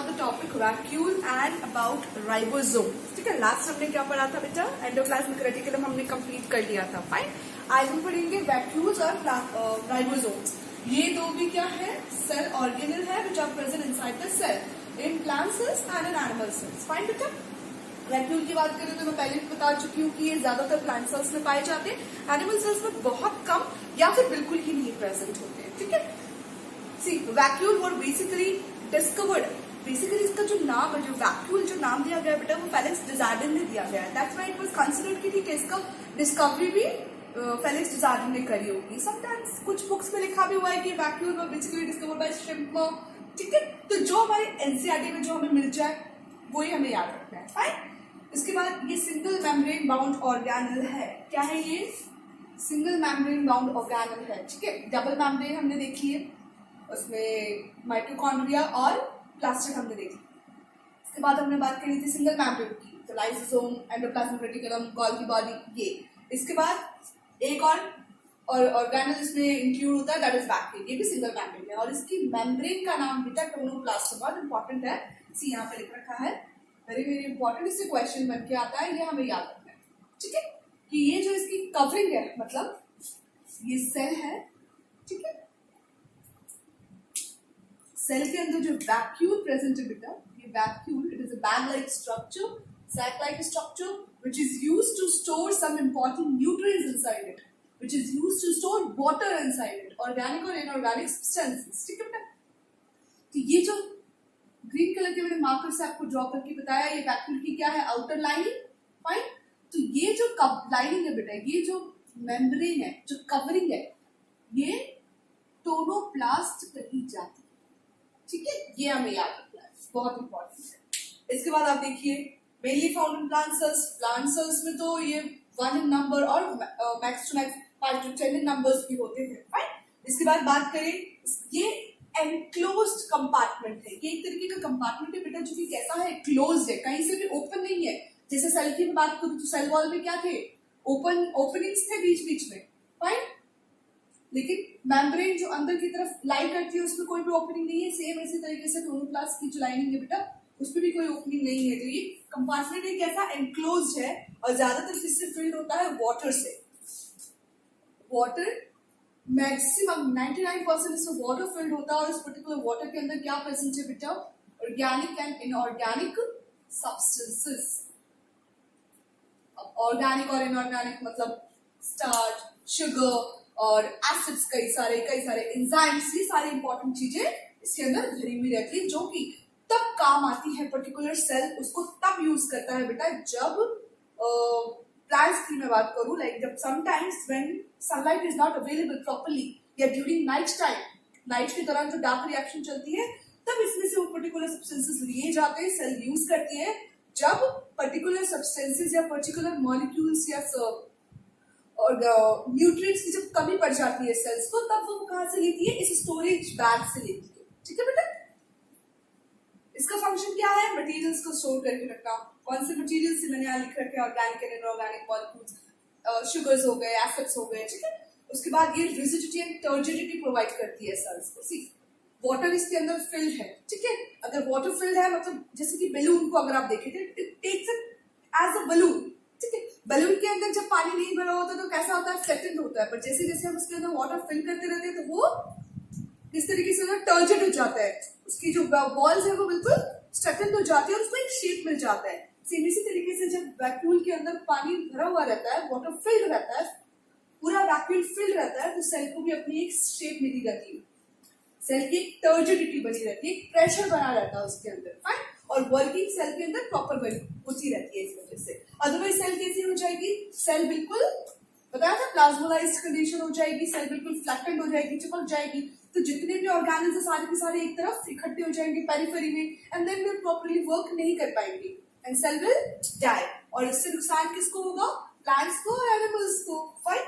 about the topic vacuole and about ribosome. ठीक है, last हमने क्या पढ़ा था बेटा? एंडोप्लाज्मिक रेटिकुलम हमने कंप्लीट कर लिया था. फाइन. आज हम पढ़ेंगे वैक्यूल्स और राइबोसोम्स. ये दो भी क्या है? सेल ऑर्गेनल है which are present inside the cell in plant cells and in animal cells. Fine बेटा. वैक्यूल की बात करें तो मैं पहले भी बता चुकी हूँ कि ये ज्यादातर प्लांट सेल्स में पाए जाते हैं. एनिमल सेल्स में बहुत कम या फिर बिल्कुल ही नहीं प्रेजेंट होते हैं. ठीक है. See vacuole were basically discovered. Basically इसका जो नाम है, जो वैक्यूल जो नाम दिया गया बेटा, वो फेलिक्स डिजार्डिन ने दिया गया है. That's why it was considered कि ठीक है, इसका डिस्कवरी भी फेलिक्स डिजार्डिन ने करी होगी. समटाइम्स कुछ बुक्स में लिखा भी हुआ है कि vacuole were basically discovered by Schimper. ठीक है. तो जो हमारे एनसीईआरटी में जो हमें मिल जाए वही हमें याद रखना है. फाइन. इसके बाद ये सिंगल मेम्ब्रेन बाउंड ऑर्गेनल है. क्या है ये? सिंगल मेम्ब्रेन बाउंड ऑर्गेनल है. ठीक है. डबल मेम्ब्रेन हमने देखी है, उसमें माइटोकॉन्ड्रिया और प्लास्टिड हमने देखी. इसके बाद हमने बात करी थी सिंगल मेम्ब्रेन की, तो lysosome, endoplasmic reticulum, Golgi body, ये. इसके बाद एक और ऑर्गेनल इसमें इंक्लूड होता है, दैट इज वैक्यूल. ये भी सिंगल मेम्ब्रेन है और इसकी मेम्ब्रेन का नाम बेटा टोनोप्लास्ट. बहुत इंपॉर्टेंट है. सी यहाँ पे लिख रखा है, वेरी वेरी इंपॉर्टेंट. इससे क्वेश्चन बन के आता है, ये हमें याद रखना है. ठीक है. कि ये जो इसकी कवरिंग है, मतलब ये सेल है. ठीक है. सेल के अंदर जो वैक्यूल प्रेजेंट है बेटा, ये vacuole, it is a bag like structure, sac like structure which is used to store some important nutrients inside it, which is used to store water inside it, organic or inorganic substances. ठीक है बेटा. तो ये जो green colour के मैंने marker से आपको ड्रॉ करके बताया, ये वैक्यूल की क्या है? Outer lining. फाइन. तो ये जो लाइनिंग है बेटा, ये जो मेम्ब्रेन है, जो कवरिंग है, ये टोनोप्लास्ट कही जाती है. ठीक है. ये हमें याद रखना है, बहुत इंपॉर्टेंट है. इसके बाद आप देखिए, mainly found in plant cells. Plant cells में तो ये 1 इन नंबर और max to max 5 to 10 in numbers भी होते हैं. राइट. इसके बाद बात करें, ये एनक्लोज्ड कंपार्टमेंट है. ये एक तरीके का कंपार्टमेंट है बेटा, जो कि कैसा है? क्लोज्ड है, कहीं से भी ओपन नहीं है. जैसे सेल की बात करूं तो सेल वॉल में क्या थे? ओपनिंग्स थे बीच बीच में. फाइन. लेकिन मेम्ब्रेन जो अंदर की तरफ लाई करती है, उसमें कोई भी ओपनिंग नहीं है. सेम इसी तरीके से टोनोप्लास्ट की जो लाइनिंग है बेटा, उसमें भी कोई ओपनिंग नहीं है. तो ये कंपार्टमेंट एक ऐसा एनक्लोज्ड है और ज्यादातर किससे फिल्ड होता है? वाटर से. वाटर मैक्सिमम 99% इसमें वाटर फिल्ड होता है. और इस पर्टिकुलर वाटर के अंदर क्या प्रेजेंट है बेटा? Organic and inorganic substances. Organic और इनऑर्गेनिक मतलब स्टार्च, शुगर और एसिड्स, कई सारे एंजाइम्स, ये सारी इंपॉर्टेंट चीजें इसके अंदर भरी हुई रहती है, जो कि तब काम आती है. पर्टिकुलर सेल उसको तब यूज करता है बेटा जब प्लांट्स की मैं बात करूं, लाइक जब sometimes when sunlight is not available properly, या ड्यूरिंग नाइट टाइम, नाइट के दौरान जो डार्क रिएक्शन चलती है, तब इसमें से वो पर्टिकुलर सब्सटेंसेस लिए जाते हैं, सेल यूज करती है. जब पर्टिकुलर सब्सटेंसेस या पर्टिकुलर मॉलिक्यूल्स या और न्यूट्रिएंट्स की जब कमी पड़ जाती है सेल्स को, तब वो कहां से लेती है? इस स्टोरेज बैग से लेती है. ठीक है बेटा. इसका फंक्शन क्या है? मटेरियल्स को स्टोर करके रखना. कौन से मटेरियल्स से मैंने यहाँ लिख रखे? Organic and inorganic molecules, sugars हो गए, एसिड्स हो गए. ठीक है. उसके बाद ये रिजिडिटी एंड टर्जिडिटी प्रोवाइड करती है सेल्स को. सी वाटर इसके अंदर फिल्ड है. ठीक है. अगर वाटर फिल्ड है, मतलब जैसे कि बैलून को अगर आप देखें, it takes it as a balloon. ठीक है. बैलून के अंदर जब पानी नहीं भरा होता तो कैसा होता है? फ्लैटेंड होता है. पर जैसे जैसे हम उसके अंदर वाटर फिल करते रहते हैं, तो वो इस तरीके से टर्जिड हो जाता है. उसकी जो वॉल्स है वो बिल्कुल स्ट्रेटन हो जाती है और उसको एक शेप मिल जाता है. सेम इसी तरीके से जब वैक्यूल के अंदर पानी भरा हुआ रहता है, वाटर फिल्ड रहता है, पूरा वैक्यूल फिल्ड रहता है, तो सेल को भी अपनी एक शेप मिली रहती है. सेल की एक टर्जिडिटी बनी रहती है, एक प्रेशर बना रहता है उसके अंदर. फाइन. और वर्किंग सेल के अंदर प्रॉपर होती रहती है इस वजह से. अदरवाइज सेल कैसी हो जाएगी? सेल बिल्कुल बताया था, प्लाज्मोलाइज्ड कंडीशन हो जाएगी. सेल बिल्कुल फ्लैटेंड हो जाएगी, चिपक जाएगी. तो जितने भी ऑर्गेनल्स है सारे के सारे एक तरफ इकट्ठे हो जाएंगे पेरिफेरी में, and then they properly work नहीं कर पाएंगे एंड सेल विल डाई. और इससे नुकसान किसको होगा? प्लांट्स को और एनिमल्स को. फाइन.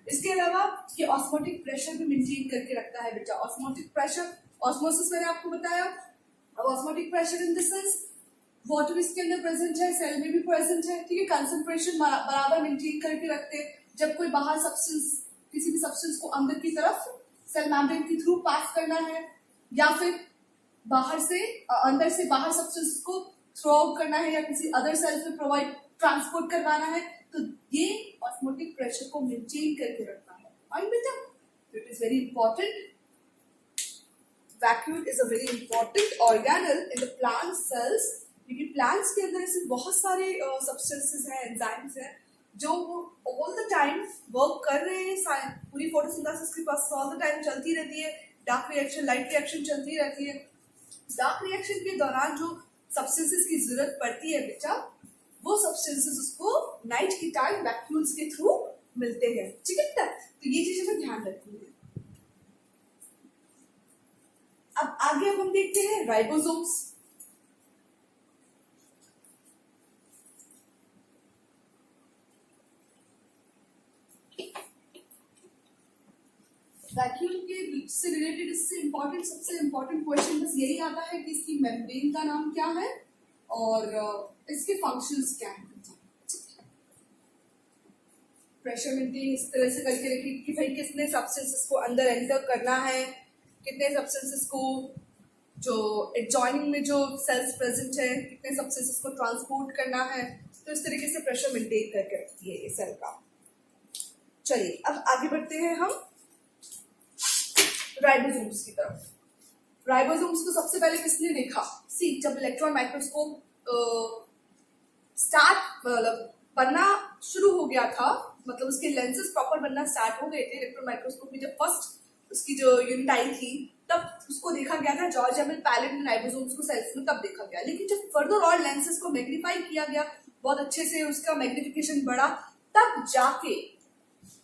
इसके अलावा ये ऑस्मोटिक प्रेशर भी मेंटेन करके रखता है बेटा. ऑस्मोटिक प्रेशर, ऑस्मोसिस मैंने आपको बताया. अब osmotic pressure in the sense water इसके अंदर प्रेजेंट है, सेल में भी प्रेजेंट है. ठीक है. कंसंट्रेशन बराबर मेंटेन करके रखते हैं. जब कोई बाहर सब्सटेंस, किसी भी सब्सटेंस को अंदर की तरफ सेल मेम्ब्रेन के थ्रू पास करना है, या फिर बाहर से अंदर से बाहर सब्सटेंस को थ्रो आउट करना है या किसी अदर सेल्स में प्रोवाइड ट्रांसपोर्ट करवाना है, तो ये ऑस्मोटिक प्रेशर को मेंटेन करके रखना है। फाइन बेटा, it is very important. Vacuole is a very important organelle in the plant cells, क्योंकि प्लांट्स के अंदर ऐसे बहुत सारे सब्सटेंसेस हैं, एंजाइम्स हैं, जो वो ऑल द टाइम वर्क कर रहे हैं। पूरी फोटोसिंथेसिस के पास ऑल द टाइम चलती रहती है, डार्क रिएक्शन लाइट रिएक्शन चलती रहती है। डार्क रिएक्शन के दौरान जो सब्सटेंसेस की जरूरत पड़ती है बेटा, वो सब्सटेंसेस उसको नाइट की टाइम वैक्यूल्स के थ्रू मिलते हैं। ठीक है बेटा, तो ये चीजें हमें ध्यान रखनी है। अब आगे हम देखते हैं राइबोसोम्स। वैक्यूम के से रिलेटेड इससे इंपॉर्टेंट सबसे इंपॉर्टेंट क्वेश्चन बस यही आता है कि इसकी मेम्ब्रेन का नाम क्या है और इसके फंक्शंस क्या हैं। प्रेशर मेंटेन इस तरह से करके रखिए कि भाई कितने सब्सटेंसेस को अंदर एंटर करना है, कितने सब्सटेंसेस को जो एडजॉइनिंग में जो सेल्स प्रेजेंट है, कितने सब्सटेंसेस को ट्रांसपोर्ट करना है। तो इस तरीके से प्रेशर मेंटेन करके रखती है ये सेल का। चलिए अब आगे बढ़ते हैं हम राइबोसोम्स की तरफ। राइबोसोम्स को सबसे पहले किसने देखा? सी, जब इलेक्ट्रॉन माइक्रोस्कोप स्टार्ट मतलब बनना शुरू हो गया था, मतलब उसके लेंसेज प्रॉपर बनना स्टार्ट हो गए थे इलेक्ट्रॉन माइक्रोस्कोप में, जब फर्स्ट उसकी जो यूनिट आई थी तब उसको देखा गया था जॉर्ज एमिल पैलेट ने राइबोसोम्स को सेल्स में तब देखा गया। लेकिन जब फर्दर और लेंसेज को मैग्नीफाई किया गया, बहुत अच्छे से उसका मैग्निफिकेशन बढ़ा, तब जाके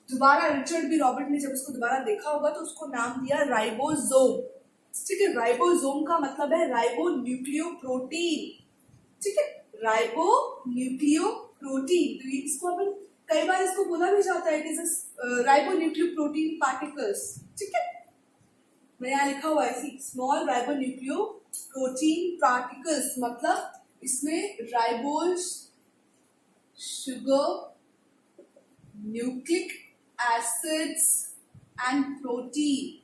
दोबारा रिचर्ड बी रॉबर्ट ने जब उसको दोबारा देखा होगा तो उसको नाम दिया राइबोसोम। ठीक है, राइबोसोम का मतलब है राइबो न्यूक्लियो प्रोटीन। ठीक है, राइबो न्यूक्लियो प्रोटीन। तो इसको अपन कई बार इसको बोला भी जाता है कि राइबो न्यूक्लियो प्रोटीन पार्टिकल्स। ठीक है, मैं यहाँ लिखा हुआ है small ribonucleoprotein particles, मतलब इसमें ribose, sugar, nucleic acids and protein,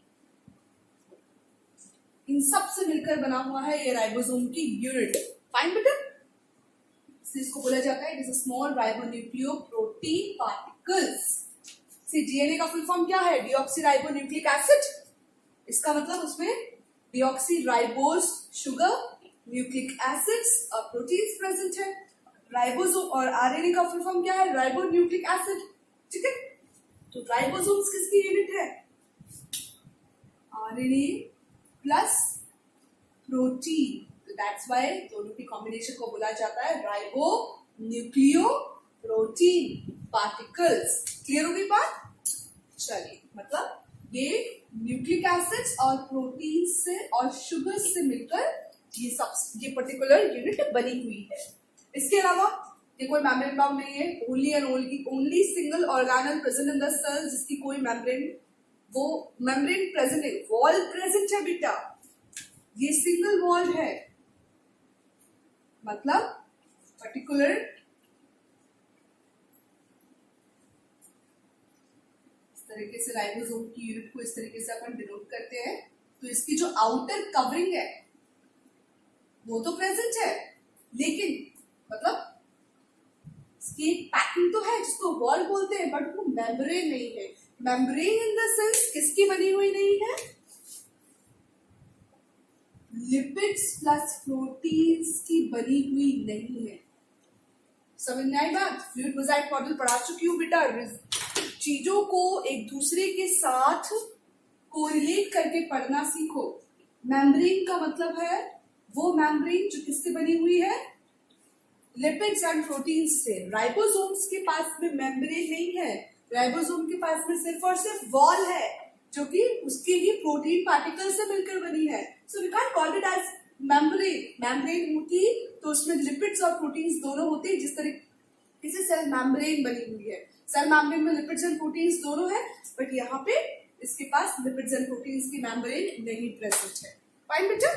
इन सब से मिलकर बना हुआ है ये राइबोसोम की यूनिट। फाइन बेटा, इसको बोला जाता है it is a small ribonucleoprotein particles. See, DNA का फुल फॉर्म क्या है? Deoxyribonucleic acid. इसका मतलब उसमें deoxyribose sugar, nucleic acids और प्रोटीन्स प्रेजेंट है। राइबोसोम और आरएनए का फुल फॉर्म क्या है? Ribonucleic acid. ठीक है, तो राइबोसोम्स किसकी यूनिट है? RNA plus protein. तो दैट्स व्हाई दोनों की कॉम्बिनेशन को बोला जाता है ribonucleoprotein particles. Clear हो गई बात? चलिए, मतलब ये न्यूक्लिक एसिड्स और प्रोटीन से और शुगर से मिलकर ये पर्टिकुलर यूनिट बनी हुई है। इसके अलावा ये कोई मेम्ब्रेन बाउंड नहीं है, only and only single organelle present in the cell जिसकी कोई मेम्ब्रेन, वो मेम्ब्रेन प्रेजेंट है, वॉल प्रेजेंट है बेटा, ये सिंगल वॉल है, मतलब पर्टिकुलर इस तरीके से राइबोसोम की यूनिट को इस तरीके से अपन डिनोट करते हैं। तो इसकी जो आउटर कवरिंग है वो तो प्रेजेंट है, लेकिन मतलब इसकी एक पैकिंग तो है जिसको वॉल बोलते हैं, बट वो मेम्ब्रेन नहीं है। मेम्ब्रेन इन द सेंस किसकी बनी हुई नहीं है? लिपिड्स प्लस प्रोटीन्स की बनी हुई नहीं है। समझ में आई बात? फ्लूइड मोज़ाइक मॉडल पढ़ा चुकी हूँ बेटा। चीजों को एक दूसरे के साथ कोरिलेट करके पढ़ना सीखो। मेम्ब्रेन का मतलब है वो मेम्ब्रेन जो किससे बनी हुई है? लिपिड्स एंड प्रोटीन्स से। राइबोसोम्स के पास में मेम्ब्रेन नहीं है, राइबोसोम के पास में सिर्फ और सिर्फ वॉल है जो कि उसके ही प्रोटीन पार्टिकल से मिलकर बनी है। So we can call it as membrane. Membrane होती तो उसमें लिपिड्स और प्रोटीन्स दोनों होते हैं, जिस तरीके से सेल मेम्ब्रेन बनी हुई है। सेल मेम्ब्रेन में लिपिड्स एंड प्रोटीन्स दोनों है, बट यहाँ पे इसके पास लिपिड्स एंड प्रोटीन्स की मेम्ब्रेन नहीं प्रेजेंट है। फाइन बेटा?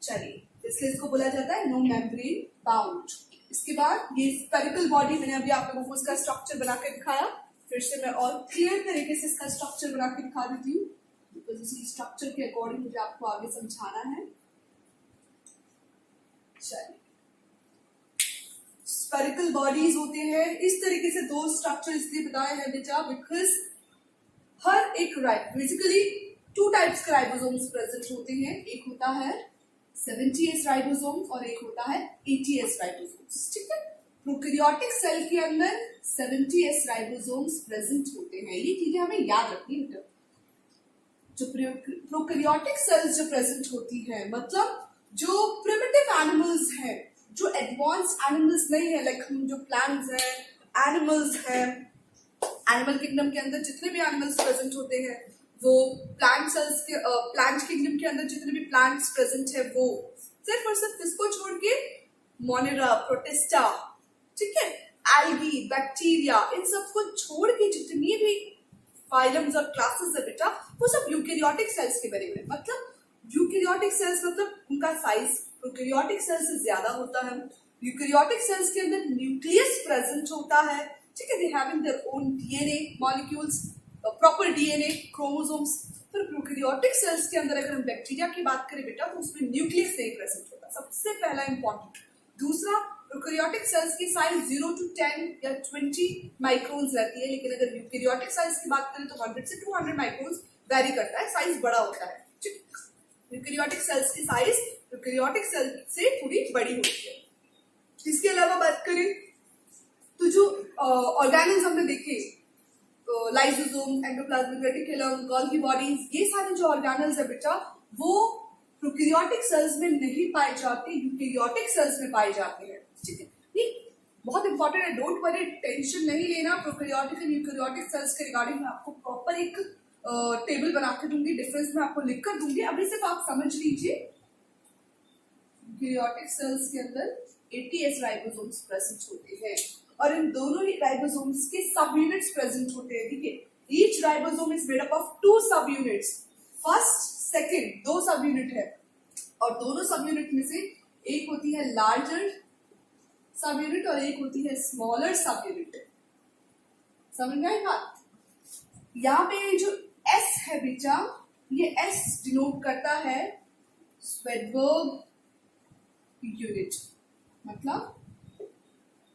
चलिए, इसलिए इसको बोला जाता है नो मेम्ब्रेन बाउंड। इसके बाद ये स्फेरिकल बॉडी, मैंने अभी आप लोगों को इसका स्ट्रक्चर बना के दिखाया, फिर से मैं और क्लियर तरीके से इसका स्ट्रक्चर बना के दिखा देती हूँ, बिकॉज इसी स्ट्रक्चर के अकॉर्डिंग मुझे आपको आगे समझाना है। चलिए, स्पेरिकल बॉडीज होते हैं। इस तरीके से दो स्ट्रक्चर इसलिए बताए हैं बेटा बिकॉज हर एक बेसिकली टू टाइप्स के राइबोसोम्स प्रेजेंट होते हैं। एक होता है 70S राइबोसोम्स और एक होता है 80S राइबोसोम्स। ठीक है, प्रोकैरियोटिक सेल के अंदर 70S राइबोसोम्स प्रेजेंट होते हैं। ये चीजें हमें याद रखनी है। जो प्रोकैरियोटिक सेल्स जो प्रेजेंट होती है, मतलब जो प्रिमिटिव एनिमल्स हैं, जो एडवांस एनिमल्स नहीं है, लाइक हम जो प्लांट्स हैं, एनिमल्स हैं, एनिमल किंगडम के अंदर जितने भी एनिमल्स प्रेजेंट होते हैं वो प्लांट किंगडम के अंदर जितने भी प्लांट्स प्रेजेंट है वो सिर्फ और सिर्फ किसको छोड़ के, मोनेरा, प्रोटिस्टा, ठीक है, एल्गी, बैक्टीरिया, इन सबको छोड़ के जितनी भी फाइलम्स और क्लासेस है बेटा वो सब यूकेरियोटिक सेल्स के बने हुए। मतलब यूकेरियोटिक सेल्स मतलब उनका साइज प्रोकैरियोटिक सेल्स से ज्यादा होता है। यूकेरियोटिक सेल्स के अंदर न्यूक्लियस प्रेजेंट होता है। ठीक है, they having their own DNA molecules, proper DNA, chromosomes. फिर प्रोकैरियोटिक सेल्स के अंदर अगर हम बैक्टीरिया की बात करें बेटा तो उसमें न्यूक्लियस नहीं प्रेजेंट होता, सबसे पहला इंपॉर्टेंट। दूसरा, प्रोकैरियोटिक सेल्स की साइज 0 to 10 या 20 माइक्रोन्स रहती है, लेकिन अगर यूकेरियोटिक साइज की बात करें तो 100 से 200 माइक्रोन्स वेरी करता है, साइज बड़ा होता है। यूकेरियोटिक सेल्स की साइज प्रोकैरियोटिक सेल से थोड़ी बड़ी होती है। इसके अलावा बात करें तो जो ऑर्गेनल्स हमने देखे, lysosome, endoplasmic reticulum, Golgi bodies, ये सारे जो ऑर्गेनल्स है बेटा वो प्रोकैरियोटिक सेल्स में नहीं पाए जाते, यूकेरियोटिक सेल्स में पाए जाते हैं। ठीक है, ये बहुत इंपॉर्टेंट है, डोंट वरी, टेंशन नहीं लेना। प्रोकैरियोटिक एंड यूकेरियोटिक सेल्स के रिगार्डिंग मैं आपको प्रॉपर एक टेबल बना के दूंगी, डिफरेंस में आपको लिख कर दूंगी, अभी सिर्फ आप समझ लीजिए। यूकेरियोटिक सेल्स के अंदर 80S राइबोसोम्स प्रेजेंट होते हैं और इन दोनों ही राइबोसोम्स के सब यूनिट्स प्रेजेंट होते हैं। ठीक है, each ribosome is made up of 2 सब यूनिट्स, फर्स्ट सेकेंड 2 सब यूनिट है और दोनों सब यूनिट में से एक होती है लार्जर सब यूनिट और एक होती है स्मॉलर सब यूनिट। समझ में आई बात? यहाँ पे जो S है बेटा, ये S डिनोट करता है स्वेडबर्ग यूनिट। मतलब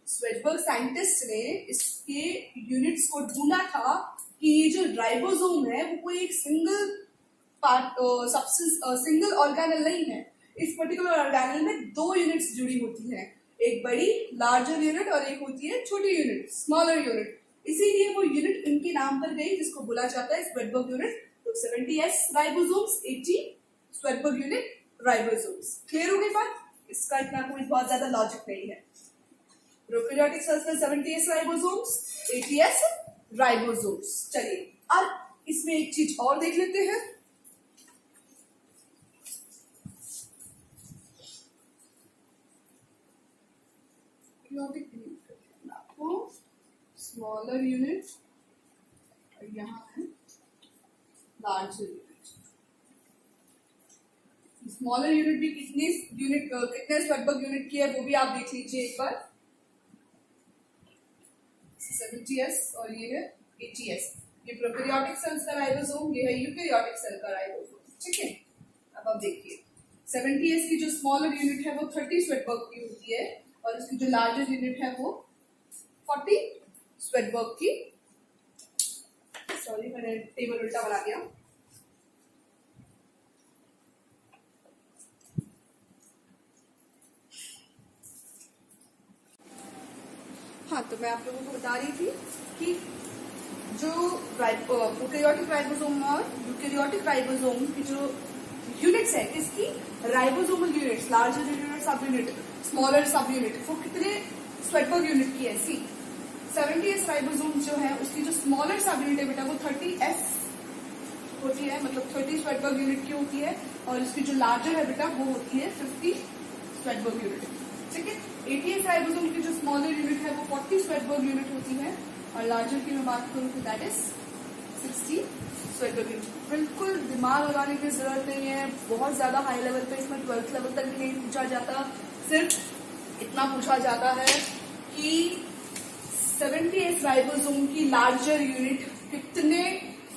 स्वेडबर्ग साइंटिस्ट ने इसके यूनिट्स को ढूंढा था कि ये जो राइबोसोम है वो कोई एक single part substance single organelle नहीं है। इस पर्टिकुलर ऑर्गेनल में 2 यूनिट्स जुड़ी होती हैं, एक बड़ी लार्जर यूनिट और एक होती है छोटी यूनिट स्मॉलर यूनिट। इसीलिए वो यूनिट इनके नाम पर गई जिसको बोला जाता है स्वेडबर्ग यूनिट। तो 70S ribosomes, 80 Svedberg unit ribosomes. Clear हो गई बात? इसका इतना कोई बहुत ज्यादा लॉजिक नहीं है। प्रोकैरियोटिक सेल्स में 70S राइबोसोम्स, 80S राइबोसोम्स। चलिए अब इसमें एक चीज और देख लेते हैं। आपको स्मॉलर यूनिट और यहाँ है लार्जर यूनिट। स्मॉलर यूनिट भी कितने स्वेडबर्ग यूनिट की है वो भी आप देख लीजिए एक बार। 70S और ये है 80S। ये प्रोकैरियोटिक सेल्स का राइबोसोम, ये है यूकेरियोटिक सेल का राइबोसोम। ठीक है, अब आप देखिए 70S की जो स्मॉलर यूनिट है वो 30 स्वेडबर्ग की होती है और इसकी जो लार्जर यूनिट है वो 40 स्वेडबर्ग की। सॉरी, मैंने टेबल उल्टा बना दिया। हाँ, तो मैं आप लोगों को बता रही थी कि जो प्रोकैरियोटिक राइबोसोम और यूकेरियोटिक राइबोसोम की जो यूनिट्स है, किसकी, राइबोसोमल यूनिट्स, लार्जर यूनिट और सब यूनिट, स्मॉलर सब यूनिट, वो कितने स्वेडबर्ग यूनिट की है? 70S राइबोसोम जो है उसकी जो स्मॉलर सब यूनिट है बेटा वो 30S होती है, मतलब 30 स्वेडबर्ग यूनिट की होती है और इसकी जो लार्जर है बेटा वो होती है 50 स्वेडबर्ग यूनिट। ठीक है, 80S राइबोसोम की जो स्मॉलर यूनिट है वो 40 स्वेडबर्ग यूनिट होती है और लार्जर की मैं बात करूँ तो दैट इज 60 स्वेडबर्ग यूनिट। बिल्कुल दिमाग लगाने की जरूरत नहीं है, बहुत ज्यादा हाई लेवल पे इसमें 12th लेवल तक भी नहीं पूछा जाता, सिर्फ इतना पूछा जाता है कि 70S राइबोसोम की लार्जर यूनिट कितने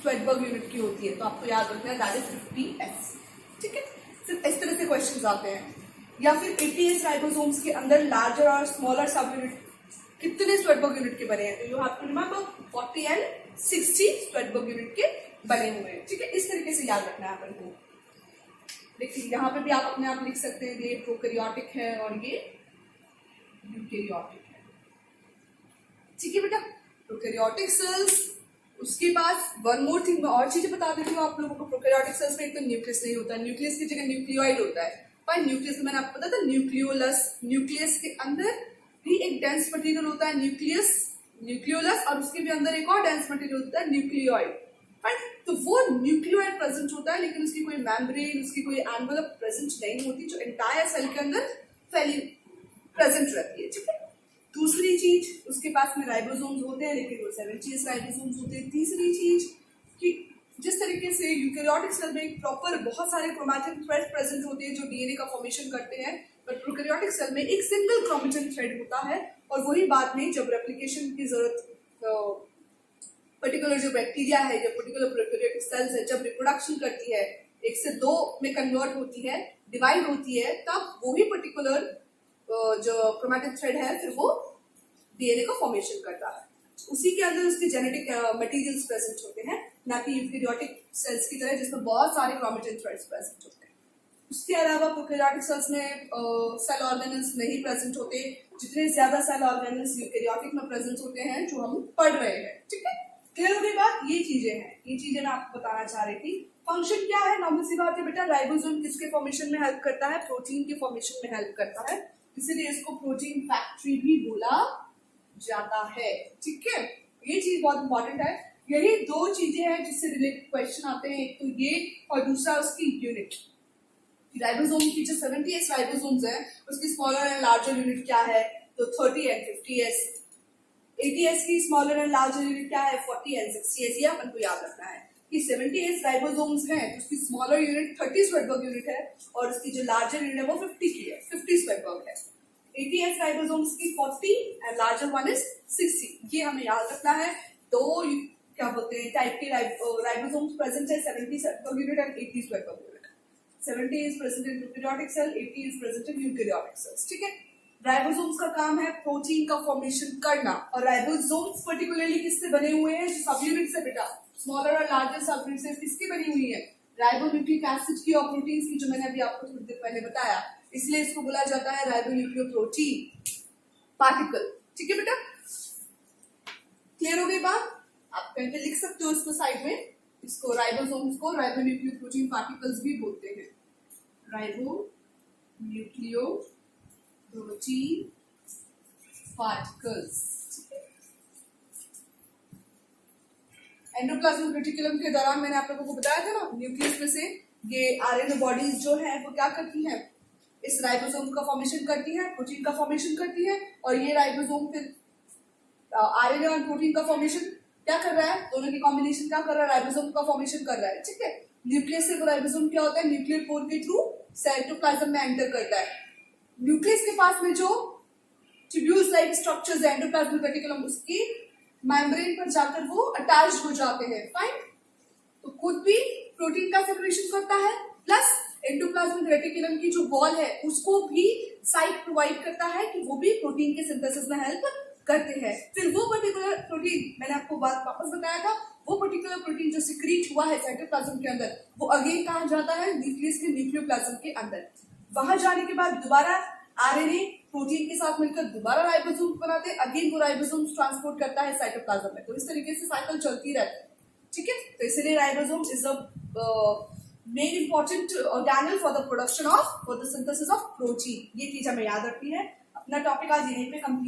स्वेडबर्ग यूनिट की होती है, तो आपको याद रखना है दैट इज 50S। ठीक है, सिर्फ इस तरह से क्वेश्चंस आते हैं। या फिर 80S राइबोसोम्स के अंदर लार्जर और स्मॉलर सब यूनिट कितने स्वेटबर्ग यूनिट के बने हैं, तो you have to remember 40 and 60 Svedberg unit के बने हुए हैं। ठीक है, इस तरीके से याद रखना है अपन को। देखिए यहाँ पे भी आप अपने आप लिख सकते हैं, ये प्रोकैरियोटिक है और ये यूकैरियोटिक है। ठीक है बेटा, प्रोकैरियोटिक सेल्स, उसके बाद वन मोर थिंग मैं और चीजें बता देती हूँ आप लोगों को। प्रोकैरियोटिक सेल्स में एक तो न्यूक्लियस नहीं होता, न्यूक्लियस की जगह न्यूक्लियोइड होता है। पर न्यूक्लियस में मैंने आपको बताया था न्यूक्लियोलस, न्यूक्लियस के अंदर भी एक डेंस मटेरियल होता है न्यूक्लियस, न्यूक्लियोलस, और उसके भी अंदर एक और डेंस मटेरियल होता है न्यूक्लियोइड। तो वो न्यूक्लियोइड प्रेजेंट होता है, लेकिन उसकी कोई मेम्ब्रेन, उसकी कोई एनवेलप प्रेजेंट नहीं होती, जो एंटायर सेल के अंदर फैली प्रेजेंट रहती है। ठीक है, दूसरी चीज उसके पास में राइबोसोम्स होते हैं, लेकिन वो 70S राइबोसोम्स होते हैं। तीसरी चीज कि जिस तरीके से यूकैरियोटिक सेल में प्रॉपर बहुत सारे क्रोमैटिन थ्रेड प्रेजेंट होते हैं जो डीएनए का फॉर्मेशन करते हैं, पर प्रोकैरियोटिक सेल में एक सिंगल क्रोमैटिन थ्रेड होता है, और वही बाद में जब रेप्लिकेशन की जरूरत पर्टिकुलर जो बैक्टीरिया है या पर्टिकुलर प्रोकैरियोटिक सेल्स है जब रिप्रोडक्शन करती है, 1 से 2 में कन्वर्ट होती है, डिवाइड होती है, तब वही पर्टिकुलर जो क्रोमैटिन थ्रेड है फिर वो डीएनए का फॉर्मेशन करता है। उसी के अंदर उसके जेनेटिक मटेरियल्स प्रेजेंट होते हैं, ना कि यूकैरियोटिक सेल्स की तरह जिसमें बहुत सारे क्रोमैटिन थ्रेड्स प्रेजेंट होते हैं। उसके अलावा प्रोकैरियोटिक सेल्स में सेल ऑर्गेनल्स नहीं प्रेजेंट होते, जितने ज्यादा सेल ऑर्गेनल्स यूकैरियोटिक में प्रेजेंट होते हैं जो हम पढ़ रहे हैं। ठीक है, क्लियर हो गई बात? ये चीजें हैं, ये चीजें मैं आपको बताना चाह रही थी। फंक्शन क्या है? नॉर्मल सी बात है बेटा, राइबोसोम किसके फॉर्मेशन में हेल्प करता है? प्रोटीन के फॉर्मेशन में हेल्प करता है, इसीलिए इसको प्रोटीन फैक्ट्री भी बोला जाता है। ठीक है, ये चीज बहुत इंपॉर्टेंट है। यही 2 चीजें हैं जिससे रिलेटेड क्वेश्चन आते हैं, एक तो ये और दूसरा उसकी यूनिट। राइबोसोम की जो 70S राइबोसोम्स है उसकी स्मॉलर एंड लार्जर यूनिट क्या है? तो 30 एंड 50S। 80S की स्मॉलर एंड लार्जर यूनिट क्या है? 40 एंड 60S। ये अपन को याद रखना है कि 70S राइबोसोम्स हैं तो उसकी स्मॉलर यूनिट 30 स्वेटबर्ग यूनिट है, और उसकी जो लार्जर यूनिट है वो 50 की है, 50 स्वेटबर्ग है। 80S राइबोसोम्स की 40 एंड लार्जर वन इज 60। ये हमें याद रखना है। 2 क्या बोलते हैं टाइप के राइबोसोम्स प्रेजेंट है, 70 Svedberg unit and 80 Svedberg unit. 70 is present in prokaryotic cell, 80 is present in eukaryotic cells. ठीक है, राइबोसोम्स का काम है प्रोटीन का फॉर्मेशन करना, और राइबोसोम्स पर्टिकुलरली किससे बने हुए हैं? जो सब यूनिट से बेटा, स्मॉलर और लार्जर सब यूनिट से किसकी बनी हुई है? राइबोन्यूक्लिक एसिड की और प्रोटीन्स की, जो मैंने अभी आपको थोड़ी देर पहले बताया, इसलिए इसको बोला जाता है राइबोन्यूक्लियोप्रोटीन पार्टिकल। ठीक है बेटा, क्लियर हो गई बात? आप कहीं पे लिख सकते हो इसको साइड में, इसको राइबोसोम्स को राइबोन्यूक्लियोप्रोटीन पार्टिकल्स भी बोलते हैं, राइबोन्यूक्लियोप्रोटीन पार्टिकल्स। एंडोप्लाज्मिक रेटिकुलम के दौरान मैंने आप लोगों को बताया था ना, न्यूक्लियस में से ये आरएनए बॉडीज जो है वो क्या करती हैं? इस राइबोसोम का फॉर्मेशन करती है, प्रोटीन का फॉर्मेशन करती है, और ये राइबोसोम फिर आरएनए और प्रोटीन का फॉर्मेशन क्या कर रहा है? दोनों की कॉम्बिनेशन क्या कर रहा है? राइबोसोम का फॉर्मेशन कर रहा है। ठीक है, न्यूक्लियस से राइबोसोम क्या होता है? न्यूक्लियर पोर के थ्रू साइटोप्लाज्म में एंटर करता है। न्यूक्लियस के पास में जो ट्यूब्यूल्स लाइक स्ट्रक्चर्स है एंडोप्लाज्मिक रेटिकुलम, उसकी मेम्ब्रेन पर जाकर वो अटैच्ड हो जाते हैं। फाइन, तो खुद भी प्रोटीन का सेक्रेशन करता है, प्लस एंडोप्लाज्मिक रेटिकुलम की जो वॉल है उसको भी साइट प्रोवाइड करता है कि वो भी प्रोटीन के सिंथेसिस में हेल्प करते हैं। फिर वो पर्टिकुलर प्रोटीन, मैंने आपको बात वापस बताया था, वो पर्टिकुलर प्रोटीन जो सिक्रीट हुआ है साइटोप्लाज्म के अंदर, वो अगेन कहाँ जाता है? न्यूक्लियस के न्यूक्लियोप्लाज्म के अंदर। वहां जाने के बाद दोबारा आरएनए प्रोटीन के साथ मिलकर दोबारा राइबोसोम बनाते हैं, अगेन वो राइबोसोम ट्रांसपोर्ट करता है साइटोप्लाज्म में। तो इस तरीके से साइकिल चलती रहती है। ठीक है, तो इसलिए ribosome is the main important organelle for the production of, for the synthesis of protein. ये चीज हमें याद रखनी है। अपना टॉपिक आज यहीं पे कंप्लीट